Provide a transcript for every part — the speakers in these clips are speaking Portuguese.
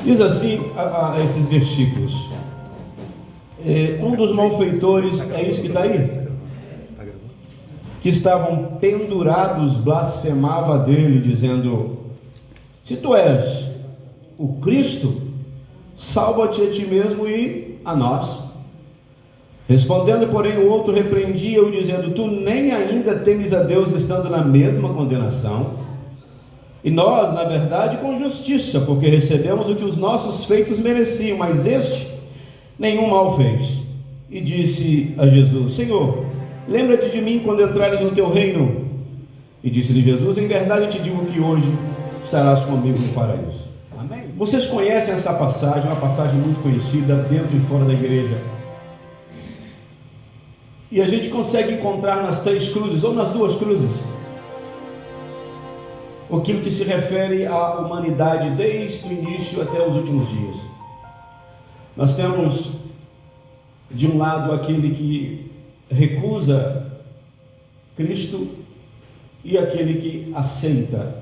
Diz assim a esses versículos: um dos malfeitores, é isso que está aí, que estavam pendurados, blasfemava dele, dizendo: se tu és o Cristo, salva-te a ti mesmo e a nós. Respondendo, porém, o outro repreendia-o, dizendo: tu nem ainda temes a Deus, estando na mesma condenação? E nós, na verdade, com justiça, porque recebemos o que os nossos feitos mereciam, mas este nenhum mal fez. E disse a Jesus: Senhor, lembra-te de mim quando entrares no teu reino. E disse-lhe Jesus: em verdade te digo que hoje estarás comigo no paraíso. Amém? Vocês conhecem essa passagem, uma passagem muito conhecida dentro e fora da igreja. E a gente consegue encontrar nas três cruzes, ou nas duas cruzes, aquilo que se refere à humanidade desde o início até os últimos dias. Nós temos, de um lado, aquele que recusa Cristo e aquele que aceita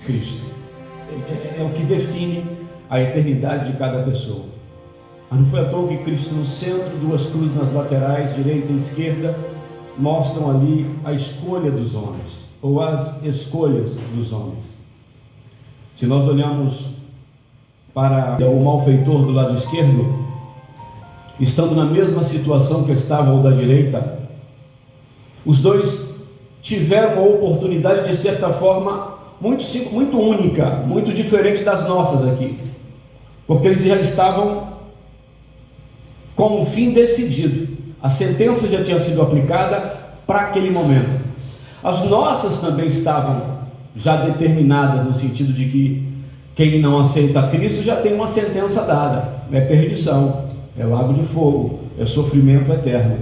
Cristo. É o que define a eternidade de cada pessoa. Mas não foi à toa que Cristo no centro, duas cruzes nas laterais, direita e esquerda, mostram ali a escolha dos homens, ou as escolhas dos homens. Se nós olhamos para o malfeitor do lado esquerdo, estando na mesma situação que estava o da direita, os dois tiveram uma oportunidade, de certa forma, muito única, muito diferente das nossas aqui, porque eles já estavam com o fim decidido. A sentença já tinha sido aplicada para aquele momento. As nossas também estavam já determinadas, no sentido de que quem não aceita Cristo já tem uma sentença dada: é perdição, é lago de fogo, é sofrimento eterno.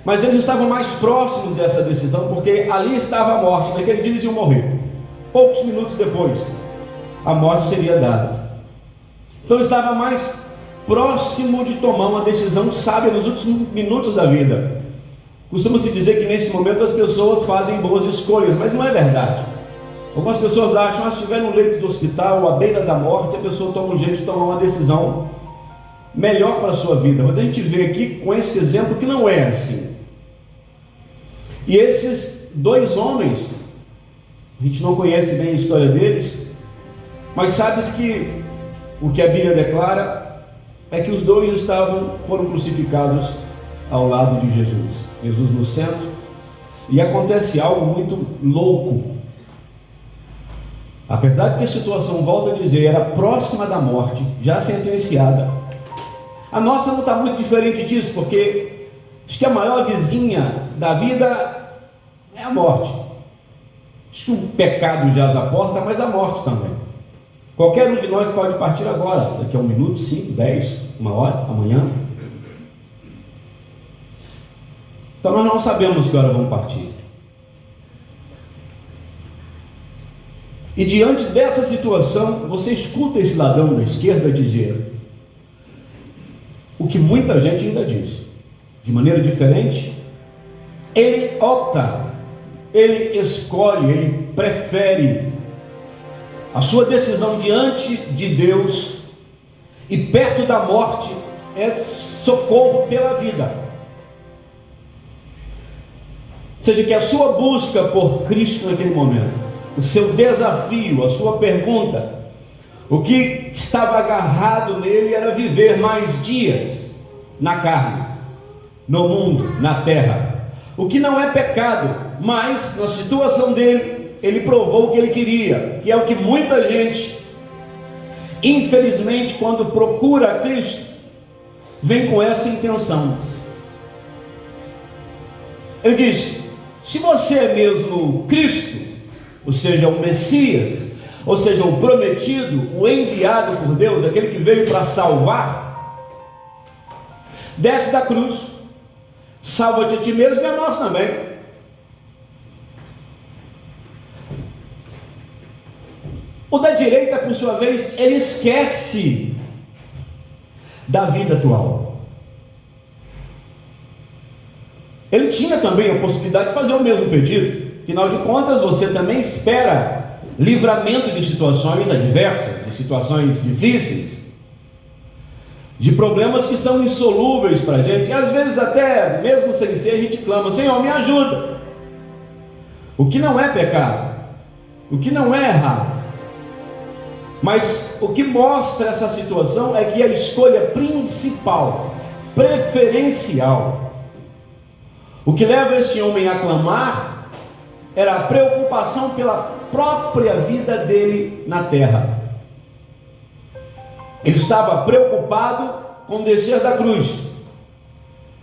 Mas eles estavam mais próximos dessa decisão, porque ali estava a morte. Naquele dia eles iam morrer. Poucos minutos depois, a morte seria dada. Então estava mais próximo de tomar uma decisão sábia nos últimos minutos da vida. Costuma-se dizer que nesse momento as pessoas fazem boas escolhas, mas não é verdade. Algumas pessoas acham: se estiver no leito do hospital, à beira da morte, a pessoa toma um jeito de tomar uma decisão melhor para a sua vida. Mas a gente vê aqui com este exemplo que não é assim. E esses dois homens, a gente não conhece bem a história deles, mas sabes que o que a Bíblia declara é que os dois foram crucificados ao lado de Jesus. Jesus no centro. E acontece algo muito louco. Apesar de que a situação, volto a dizer, era próxima da morte, já sentenciada, a nossa não está muito diferente disso, porque acho que a maior vizinha da vida é a morte. Acho que o pecado jaz à porta, mas a morte também. Qualquer um de nós pode partir agora, daqui a 1 minuto, 5, 10, 1 hora, amanhã. Então nós não sabemos que hora vamos partir. E diante dessa situação, você escuta esse ladrão da esquerda dizer o que muita gente ainda diz, de maneira diferente. Ele opta, ele escolhe, ele prefere a sua decisão diante de Deus e perto da morte é socorro pela vida. Ou seja, que a sua busca por Cristo naquele momento, o seu desafio, a sua pergunta, o que estava agarrado nele era viver mais dias na carne, no mundo, na terra, o que não é pecado, mas na situação dele, ele provou o que ele queria, que é o que muita gente, infelizmente, quando procura Cristo, vem com essa intenção. Ele diz: se você é mesmo Cristo, ou seja, o Messias, ou seja, o prometido, o enviado por Deus, aquele que veio para salvar, desce da cruz, salva-te a ti mesmo e a nós também. O da direita, por sua vez, ele esquece da vida atual. Ele tinha também a possibilidade de fazer o mesmo pedido. Afinal de contas, você também espera livramento de situações adversas, de situações difíceis. de problemas que são insolúveis para a gente, e às vezes até, mesmo sem ser, a gente clama: Senhor, me ajuda. O que não é pecado, o que não é errado, mas o que mostra essa situação é que a escolha principal, preferencial, o que leva esse homem a clamar, era a preocupação pela própria vida dele na terra. Ele estava preocupado com descer da cruz.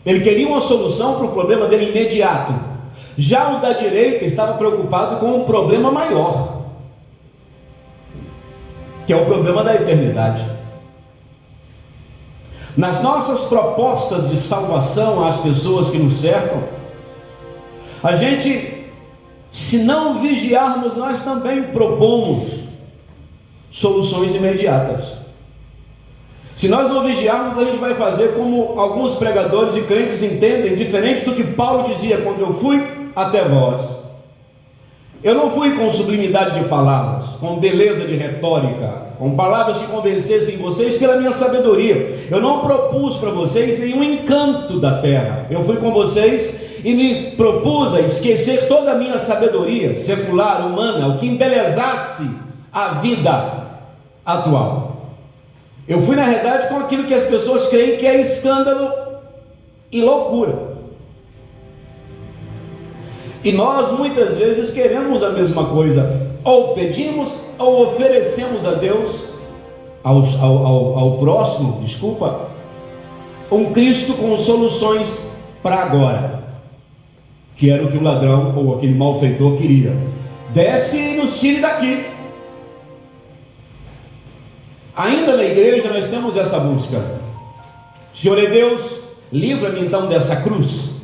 Ele queria uma solução para o problema dele imediato. Já o da direita estava preocupado com um problema maior, que é o problema da eternidade. Nas nossas propostas de salvação às pessoas que nos cercam, a gente, se não vigiarmos, nós também propomos soluções imediatas. Se nós não vigiarmos, a gente vai fazer como alguns pregadores e crentes entendem, diferente do que Paulo dizia: quando eu fui até vós, eu não fui com sublimidade de palavras, com beleza de retórica, com palavras que convencessem vocês pela minha sabedoria. Eu não propus para vocês nenhum encanto da terra. Eu fui com vocês e me propus a esquecer toda a minha sabedoria secular, humana, o que embelezasse a vida atual. Eu fui, na realidade, com aquilo que as pessoas creem que é escândalo e loucura. E nós muitas vezes queremos a mesma coisa, ou pedimos ou oferecemos a Deus, ao próximo, um Cristo com soluções para agora, que era o que o ladrão ou aquele malfeitor queria. Desce e nos tire daqui. Ainda na igreja nós temos essa busca: Senhor é Deus, livra-me então dessa cruz.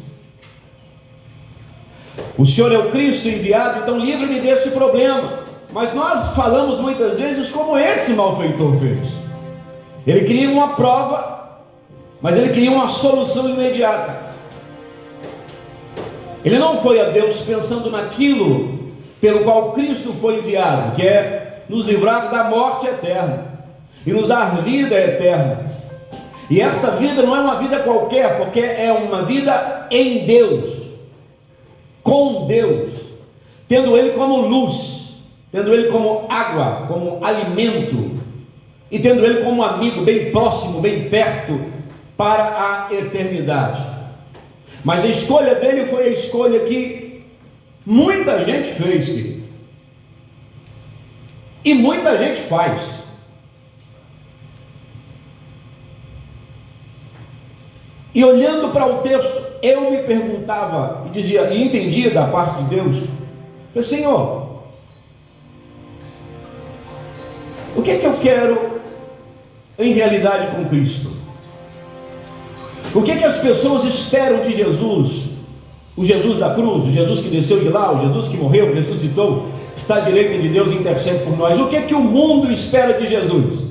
O Senhor é o Cristo enviado, então livra-me desse problema. Mas nós falamos muitas vezes como esse malfeitor fez. Ele queria uma prova, mas ele queria uma solução imediata. Ele não foi a Deus pensando naquilo pelo qual Cristo foi enviado, que é nos livrar da morte eterna e nos dar vida eterna. E essa vida não é uma vida qualquer, porque é uma vida em Deus, com Deus, tendo Ele como luz, tendo Ele como água, como alimento, e tendo Ele como amigo, bem próximo, bem perto, para a eternidade. Mas a escolha dele foi a escolha que muita gente fez, querido, e muita gente faz. E olhando para o texto, eu me perguntava e dizia, e entendia da parte de Deus, falei: Senhor, o que é que eu quero em realidade com Cristo? O que é que as pessoas esperam de Jesus? O Jesus da cruz, o Jesus que desceu de lá, o Jesus que morreu, ressuscitou, está à direita de Deus e intercede por nós. O que é que o mundo espera de Jesus?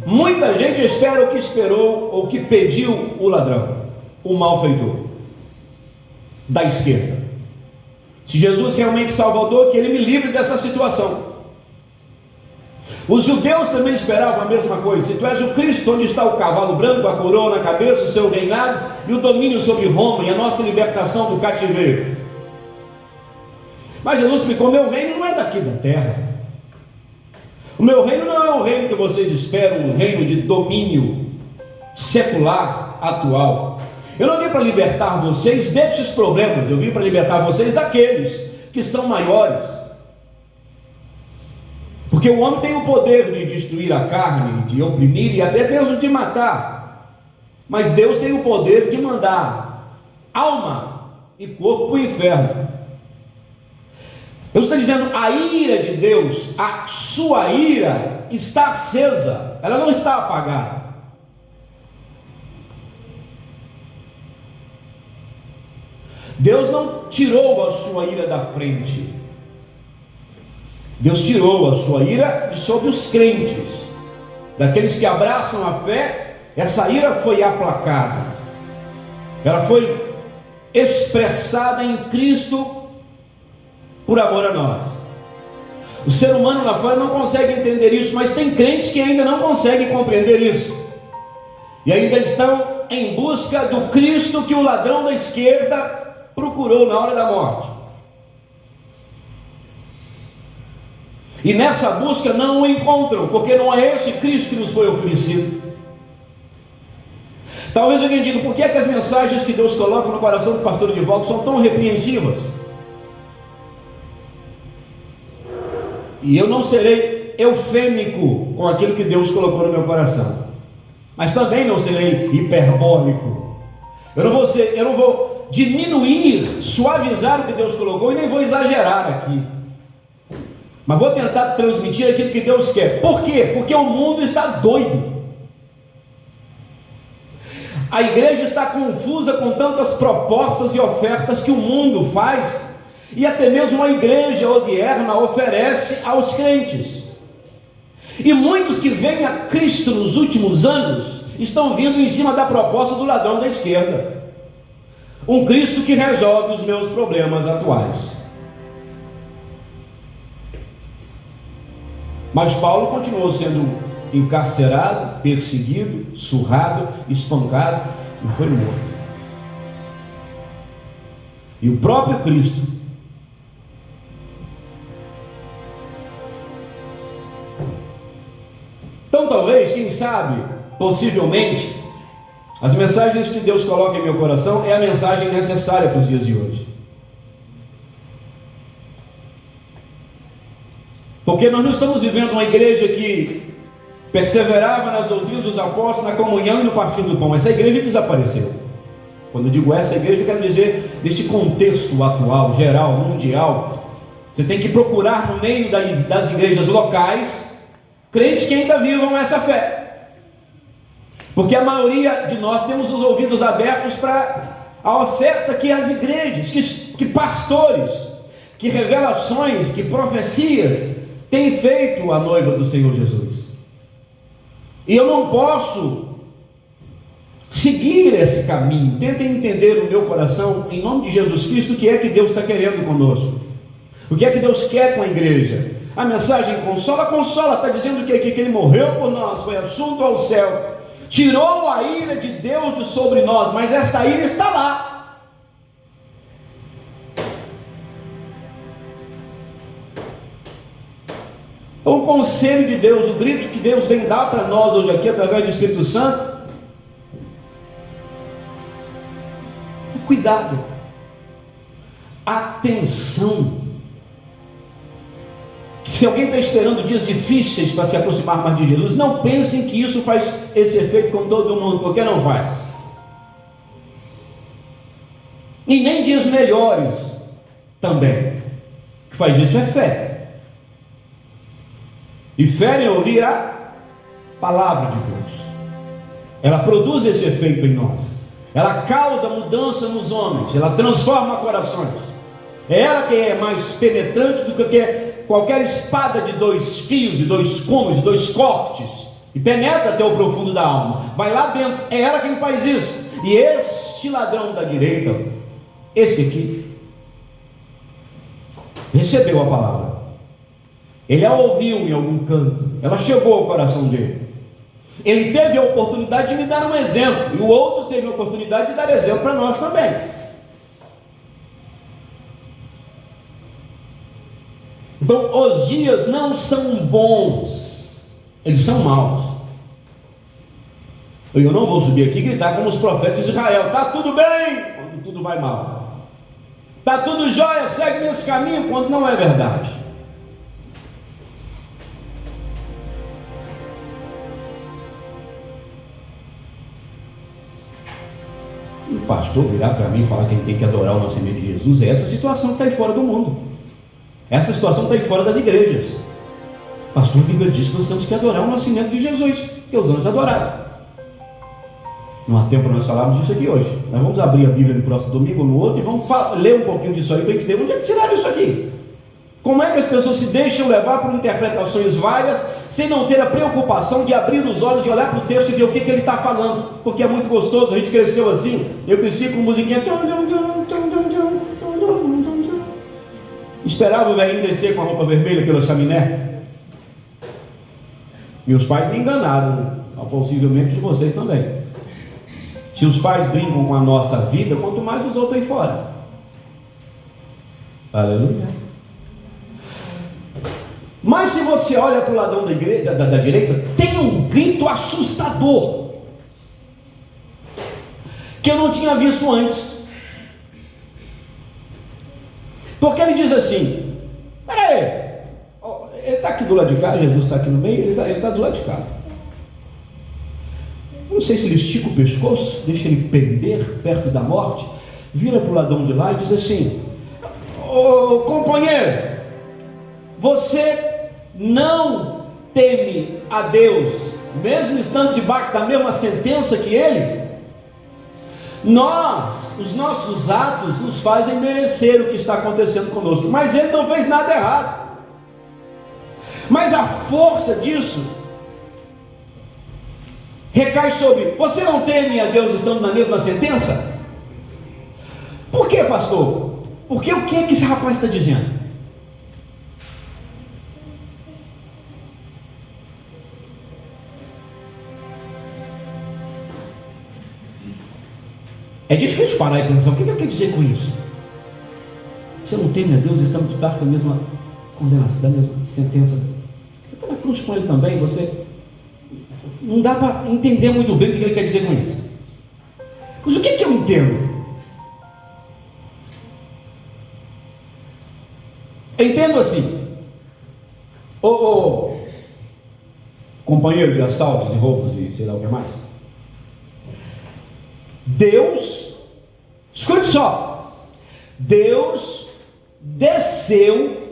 Muita gente espera o que esperou ou que pediu o ladrão, o malfeitor da esquerda. Se Jesus realmente salvador, que ele me livre dessa situação. Os judeus também esperavam a mesma coisa: se tu és o Cristo, onde está o cavalo branco, a coroa na cabeça, o seu reinado e o domínio sobre Roma e a nossa libertação do cativeiro? Mas Jesus explicou: meu reino não é daqui da terra. O meu reino não é o reino que vocês esperam, um reino de domínio secular atual. Eu não vim para libertar vocês destes problemas, eu vim para libertar vocês daqueles que são maiores. Porque o homem tem o poder de destruir a carne, de oprimir e até mesmo de matar. Mas Deus tem o poder de mandar alma e corpo para o inferno. Eu estou dizendo, a ira de Deus, a sua ira está acesa, ela não está apagada. Deus não tirou a sua ira da frente. Deus tirou a sua ira de sobre os crentes, daqueles que abraçam a fé. Essa ira foi aplacada, ela foi expressada em Cristo por amor a nós. O ser humano lá fora não consegue entender isso, mas tem crentes que ainda não conseguem compreender isso. E ainda estão em busca do Cristo que o ladrão da esquerda procurou na hora da morte. E nessa busca não o encontram, porque não é esse Cristo que nos foi oferecido. Talvez alguém diga, por que é que as mensagens que Deus coloca no coração do pastor Edivaldo são tão repreensivas? E eu não serei eufêmico com aquilo que Deus colocou no meu coração, mas também não serei hiperbólico. Eu não vou diminuir, suavizar o que Deus colocou, e nem vou exagerar aqui, mas vou tentar transmitir aquilo que Deus quer. Por quê? Porque o mundo está doido. A igreja está confusa com tantas propostas e ofertas que o mundo faz, e até mesmo a igreja odierna oferece aos crentes. E muitos que vêm a Cristo nos últimos anos estão vindo em cima da proposta do ladrão da esquerda, um Cristo que resolve os meus problemas atuais. Mas Paulo continuou sendo encarcerado, perseguido, surrado, espancado e foi morto. E o próprio Cristo então, talvez, quem sabe, possivelmente, as mensagens que Deus coloca em meu coração é a mensagem necessária para os dias de hoje. Porque nós não estamos vivendo uma igreja que perseverava nas doutrinas dos apóstolos, na comunhão e no partir do pão. Essa igreja desapareceu. Quando eu digo essa igreja, eu quero dizer nesse contexto atual, geral, mundial. Você tem que procurar no meio das igrejas locais crentes que ainda vivam essa fé, porque a maioria de nós temos os ouvidos abertos para a oferta que as igrejas, que pastores, que revelações, que profecias têm feito à noiva do Senhor Jesus. E eu não posso seguir esse caminho. Tentem entender no meu coração, em nome de Jesus Cristo, o que é que Deus está querendo conosco, o que é que Deus quer com a igreja. A mensagem consola, está dizendo que Ele morreu por nós, foi assunto ao céu, tirou a ira de Deus de sobre nós, mas esta ira está lá. O conselho de Deus, o grito que Deus vem dar para nós hoje aqui, através do Espírito Santo, cuidado, atenção. Se alguém está esperando dias difíceis para se aproximar mais de Jesus, não pensem que isso faz esse efeito com todo mundo, porque não faz. E nem dias melhores também. O que faz isso é fé. E fé em ouvir a palavra de Deus. Ela produz esse efeito em nós. Ela causa mudança nos homens. Ela transforma corações. É ela que é mais penetrante do que qualquer espada de 2 fios, de 2 gumes, de 2 cortes, e penetra até o profundo da alma, vai lá dentro. É ela quem faz isso. E este ladrão da direita, esse aqui, recebeu a palavra, ele a ouviu em algum canto, ela chegou ao coração dele, ele teve a oportunidade de me dar um exemplo, e o outro teve a oportunidade de dar exemplo para nós também. Então, os dias não são bons, eles são maus. Eu não vou subir aqui e gritar como os profetas de Israel: está tudo bem, quando tudo vai mal, está tudo jóia, segue nesse caminho, quando não é verdade. O pastor virar para mim e falar que a gente tem que adorar o nascimento de Jesus, é essa situação que está aí fora do mundo. Essa situação está aí fora das igrejas. Pastor, a Bíblia diz que nós temos que adorar o nascimento de Jesus, que os anjos adoraram. Não há tempo para nós falarmos disso aqui hoje. Nós vamos abrir a Bíblia no próximo domingo ou no outro e vamos ler um pouquinho disso aí para a gente ver onde é que tiraram isso aqui. Como é que as pessoas se deixam levar por interpretações várias, sem não ter a preocupação de abrir os olhos e olhar para o texto e ver o que ele está falando? Porque é muito gostoso, a gente cresceu assim. Eu cresci com musiquinha. Esperava o velhinho descer com a roupa vermelha pela chaminé. Meus pais me enganaram, possivelmente de vocês também. Se os pais brincam com a nossa vida, quanto mais os outros aí fora. Aleluia. Mas se você olha para o ladrão da direita, tem um grito assustador, que eu não tinha visto antes. Porque ele diz assim: peraí, ele está aqui do lado de cá, Jesus está aqui no meio, ele está do lado de cá. Eu não sei se ele estica o pescoço, deixa ele pender perto da morte, vira para o ladrão de lá e diz assim: ô companheiro, você não teme a Deus, mesmo estando debaixo da mesma sentença que ele? Os nossos atos nos fazem merecer o que está acontecendo conosco, mas ele não fez nada errado. Mas a força disso recai sobre: você não teme a Deus estando na mesma sentença? Por quê, pastor? Porque o que é que esse rapaz está dizendo? É difícil parar e pensar: o que ele quer dizer com isso? Você não teme a Deus, estamos debaixo da mesma condenação, da mesma sentença. Você está na cruz com ele também, você não dá para entender muito bem o que ele quer dizer com isso. Mas o que eu entendo? Eu entendo assim: companheiro de assaltos e roubos e sei lá o que mais, Deus, escute só, Deus desceu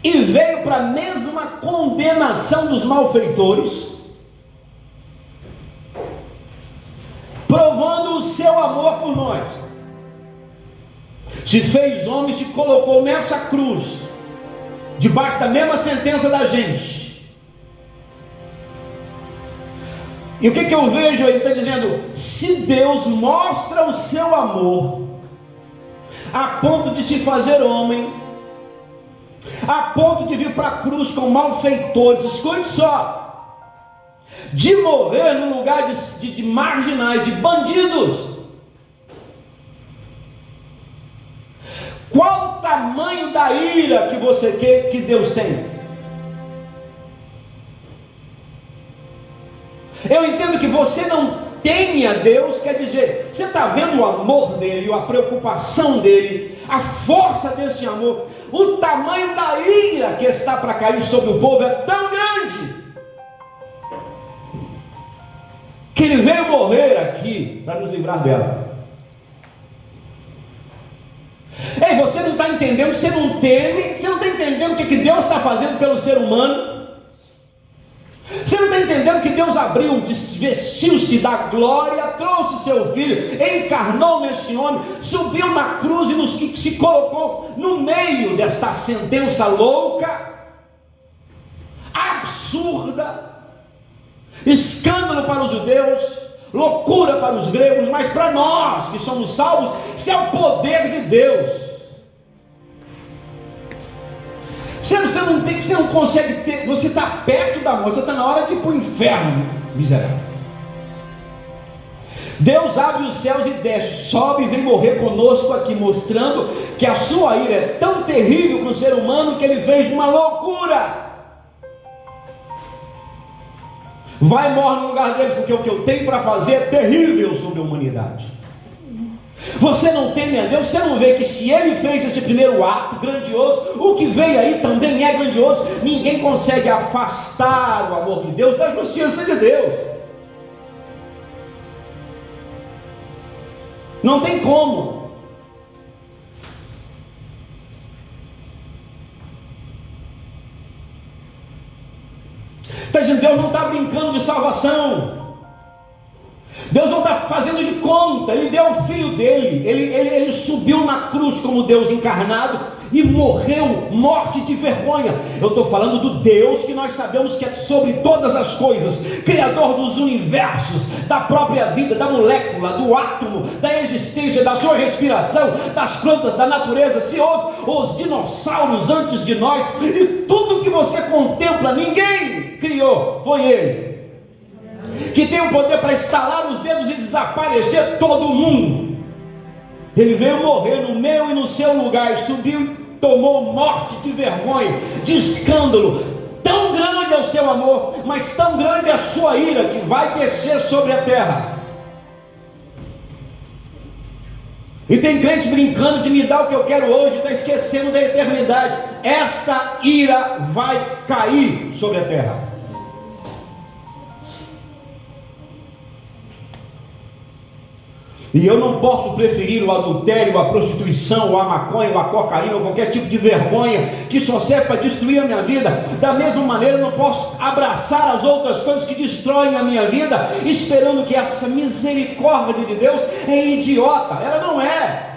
e veio para a mesma condenação dos malfeitores, provando o seu amor por nós. Se fez homem, se colocou nessa cruz, debaixo da mesma sentença da gente. E o que eu vejo? Ele está dizendo: se Deus mostra o seu amor a ponto de se fazer homem, a ponto de vir para a cruz com malfeitores, escute só, de morrer no lugar de marginais, de bandidos, qual o tamanho da ira que você quer que Deus tem? Eu entendo que você não teme a Deus, quer dizer, você está vendo o amor dele, a preocupação dele, a força desse amor, o tamanho da ira que está para cair sobre o povo é tão grande, que ele veio morrer aqui para nos livrar dela. Ei, você não está entendendo, você não teme, você não está entendendo o que Deus está fazendo pelo ser humano. Você não está entendendo que Deus abriu, vestiu-se da glória, trouxe seu filho, encarnou nesse homem, subiu na cruz e se colocou no meio desta sentença louca, absurda, escândalo para os judeus, loucura para os gregos, mas para nós que somos salvos, isso é o poder de Deus. Você não consegue ter, você está perto da morte, você está na hora de ir para o inferno, miserável. Deus abre os céus e desce, sobe e vem morrer conosco aqui, mostrando que a sua ira é tão terrível para o ser humano que ele fez uma loucura. Vai e morre no lugar deles, porque o que eu tenho para fazer é terrível sobre a humanidade. Você não teme a Deus, você não vê que se ele fez esse primeiro ato grandioso, o que veio aí também é grandioso. Ninguém consegue afastar o amor de Deus da justiça de Deus. Não tem como. Está dizendo: Deus não está brincando de salvação. Deus não está fazendo de conta. Ele deu o filho dele, ele subiu na cruz como Deus encarnado e morreu morte de vergonha. Eu estou falando do Deus que nós sabemos que é sobre todas as coisas, criador dos universos, da própria vida, da molécula, do átomo, da existência, da sua respiração, das plantas, da natureza. Se houve os dinossauros antes de nós e tudo que que você contempla, ninguém criou, foi Ele. Que tem o poder para estalar os dedos e desaparecer todo mundo. Ele veio morrer no meu e no seu lugar, subiu e tomou morte de vergonha, de escândalo. Tão grande é o seu amor, mas tão grande é a sua ira, que vai descer sobre a terra. E tem crente brincando de me dar o que eu quero hoje, está esquecendo da eternidade. Esta ira vai cair sobre a terra. E eu não posso preferir o adultério, a prostituição, ou a maconha, ou a cocaína, ou qualquer tipo de vergonha que só serve para destruir a minha vida. Da mesma maneira, eu não posso abraçar as outras coisas que destroem a minha vida, esperando que essa misericórdia de Deus é idiota. Ela não é.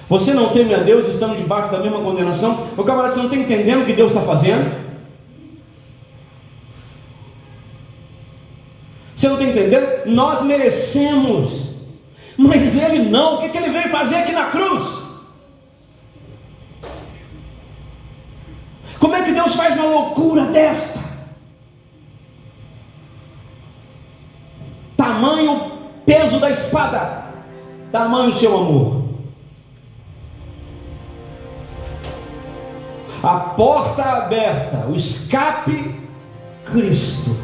Você não teme a Deus estando debaixo da mesma condenação? O camarada, você não está entendendo o que Deus está fazendo? Você não está entendendo? Nós merecemos, mas Ele não. O que Ele veio fazer aqui na cruz? Como é que Deus faz uma loucura desta? Tamanho peso da espada, tamanho seu amor. A porta aberta, o escape, Cristo.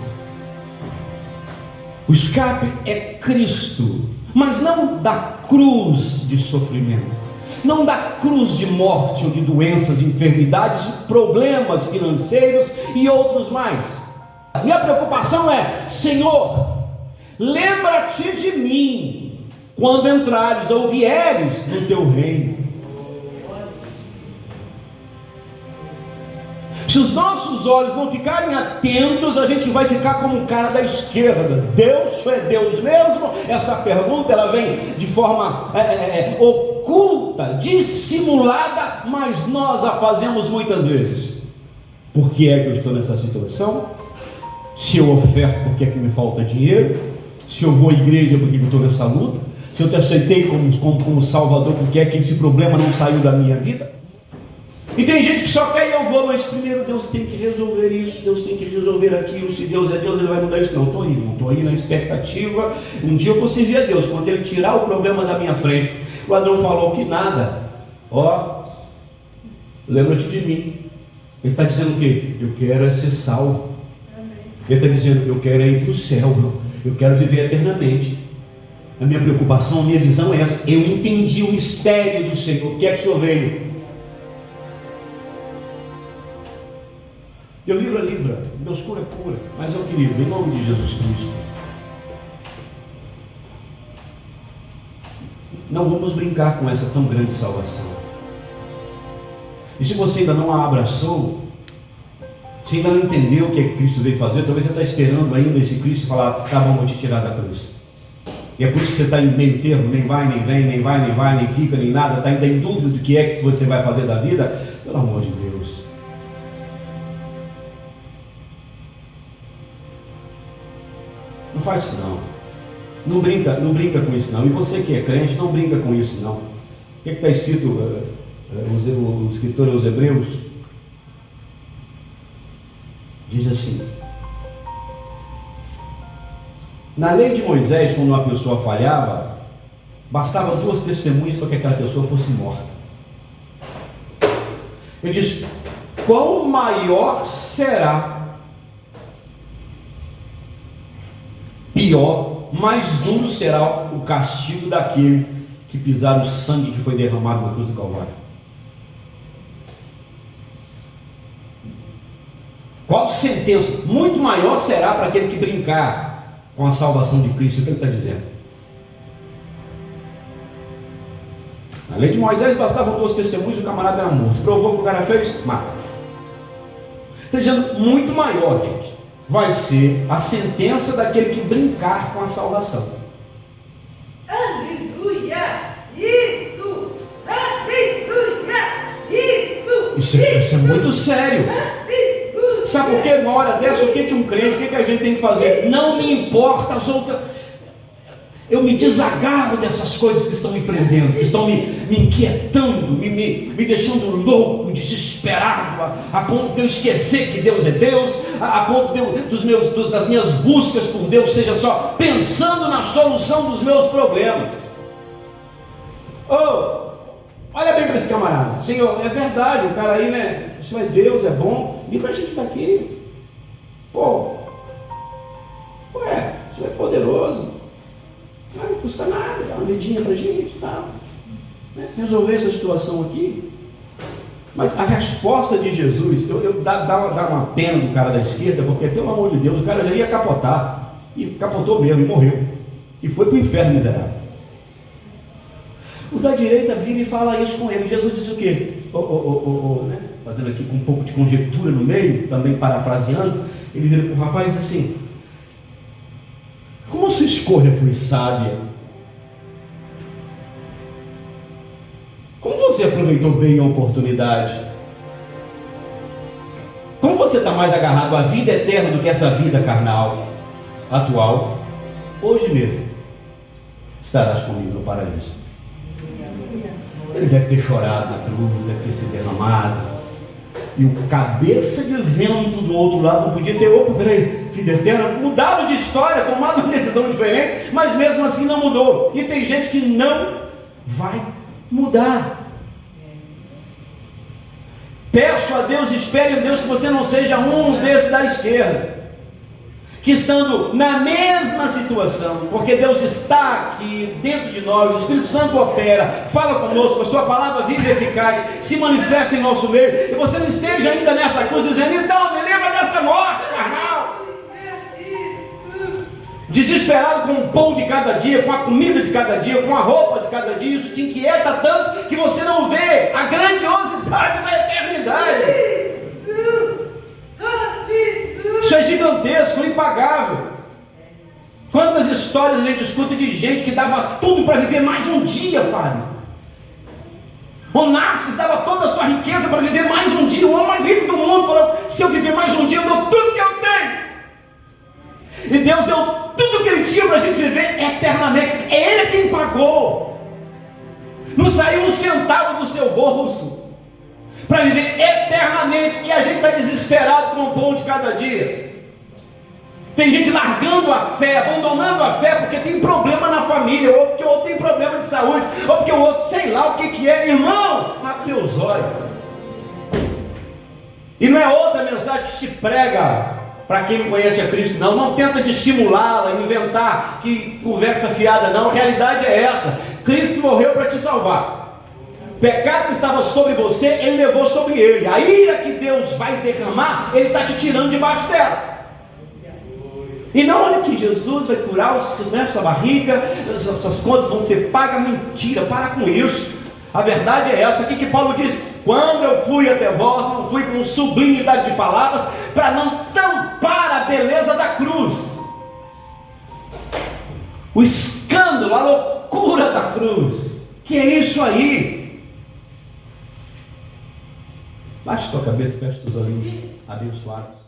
O escape é Cristo, mas não da cruz de sofrimento, não da cruz de morte ou de doenças, de enfermidades, de problemas financeiros e outros mais. E a preocupação é: Senhor, lembra-te de mim quando entrares ou vieres no teu reino. Se os nossos olhos não ficarem atentos, a gente vai ficar como um cara da esquerda. Deus é Deus mesmo? Essa pergunta ela vem de forma oculta, dissimulada, mas nós a fazemos muitas vezes. Por que é que eu estou nessa situação? Se eu oferto, por que é que me falta dinheiro? Se eu vou à igreja, por que eu estou nessa luta? Se eu te aceitei como Salvador, por que é que esse problema não saiu da minha vida? E tem gente que só quer e eu vou, mas primeiro Deus tem que resolver isso, Deus tem que resolver aquilo. Se Deus é Deus, Ele vai mudar isso. Não, estou aí na expectativa. Um dia eu vou servir a Deus, quando Ele tirar o problema da minha frente. O ladrão falou que nada. Lembra-te de mim. Ele está dizendo o quê? Eu quero ser salvo. Ele está dizendo, eu quero ir para o céu, eu quero viver eternamente. A minha preocupação, a minha visão é essa. Eu entendi o mistério do Senhor. O que é que o Senhor veio? Deus livra, Deus cura, mas eu querido, em nome de Jesus Cristo, não vamos brincar com essa tão grande salvação. E se você ainda não a abraçou, se ainda não entendeu o que é que Cristo veio fazer, talvez você está esperando ainda esse Cristo falar, tá bom, vou te tirar da cruz. E é por isso que você está em meio termo, nem vai, nem vem, nem vai, nem vai, nem fica, nem nada, está ainda em dúvida do que é que você vai fazer da vida. Pelo amor de Deus, não faz isso não. Não brinca com isso não. E você que é crente, não brinca com isso não. O que está escrito, o escritor aos Hebreus diz assim: na lei de Moisés, quando uma pessoa falhava, bastava 2 testemunhas para que aquela pessoa fosse morta. Ele diz: quão maior será, pior, mais duro será o castigo daquele que pisar o sangue que foi derramado na cruz do Calvário. Qual sentença? Muito maior será para aquele que brincar com a salvação de Cristo. O que ele está dizendo? Na lei de Moisés bastavam 2 testemunhos e o camarada era morto. Provou o que o cara fez? Mata. Está dizendo, muito maior, gente, vai ser a sentença daquele que brincar com a salvação. Aleluia! Isso! Aleluia! Isso! Isso é muito sério. Sabe por quê? Uma hora dessa, o que um crente, o que a gente tem que fazer? Não me importa as outras. Eu me desagarro dessas coisas que estão me prendendo, que estão me inquietando, me deixando louco, desesperado, a ponto de eu esquecer que Deus é Deus, a ponto das minhas buscas por Deus seja só pensando na solução dos meus problemas. Olha bem para esse camarada. Senhor, é verdade, o cara aí, né? Isso é Deus, é bom. Livra a gente daqui. Isso é poderoso. Não custa nada, dá uma vidinha para a gente, tá? Né? Resolver essa situação aqui. Mas a resposta de Jesus, dá uma pena do cara da esquerda, porque pelo amor de Deus, o cara já ia capotar. E capotou mesmo, e morreu. E foi para o inferno miserável. O da direita vira e fala isso com ele. Jesus diz o quê? Né? Fazendo aqui com um pouco de conjectura no meio, também parafraseando, ele vira para o rapaz e diz assim: como a sua escolha foi sábia? Como você aproveitou bem a oportunidade? Como você está mais agarrado à vida eterna do que essa vida carnal atual? Hoje mesmo estarás comigo no paraíso. Ele deve ter chorado na cruz, deve ter se derramado. E o cabeça de vento do outro lado não podia ter, vida eterna, mudado de história, tomado uma decisão diferente, mas mesmo assim não mudou. E tem gente que não vai mudar. Peço a Deus, espere em Deus que você não seja um desses da esquerda, que estando na mesma situação, porque Deus está aqui dentro de nós, o Espírito Santo opera, fala conosco, a sua palavra viva e eficaz, se manifesta em nosso meio, e você não esteja ainda nessa cruz dizendo: então me livra dessa morte carnal, desesperado com o pão de cada dia, com a comida de cada dia, com a roupa de cada dia. Isso te inquieta tanto que você não vê a grandiosidade da eternidade. Isso é gigantesco, impagável. Quantas histórias a gente escuta de gente que dava tudo para viver mais um dia, Fábio? Onassis dava toda a sua riqueza para viver mais um dia. O homem mais rico do mundo falou: se eu viver mais um dia, eu dou tudo que eu tenho. E Deus deu tudo que Ele tinha para a gente viver eternamente. É Ele quem pagou. Não saiu um centavo do seu bolso para viver eternamente, e a gente está desesperado com o pão de cada dia. Tem gente largando a fé, abandonando a fé, porque tem problema na família, ou porque o outro tem problema de saúde, ou porque o outro sei lá o que é. Irmão, Mateus, olha. E não é outra mensagem que te prega para quem não conhece a Cristo, não tenta de estimulá-la, inventar que conversa fiada, não. A realidade é essa: Cristo morreu para te salvar. O pecado que estava sobre você, Ele levou sobre Ele. A ira que Deus vai derramar, Ele está te tirando debaixo dela. E não olha que Jesus vai curar sua barriga, suas contas vão ser pagas. Mentira, para com isso. A verdade é essa. O que Paulo diz? Quando eu fui até vós, não fui com sublimidade de palavras, para não tampar a beleza da cruz, o escândalo, a loucura da cruz. Que é isso aí? Baixe tua cabeça, feche teus olhos abençoados.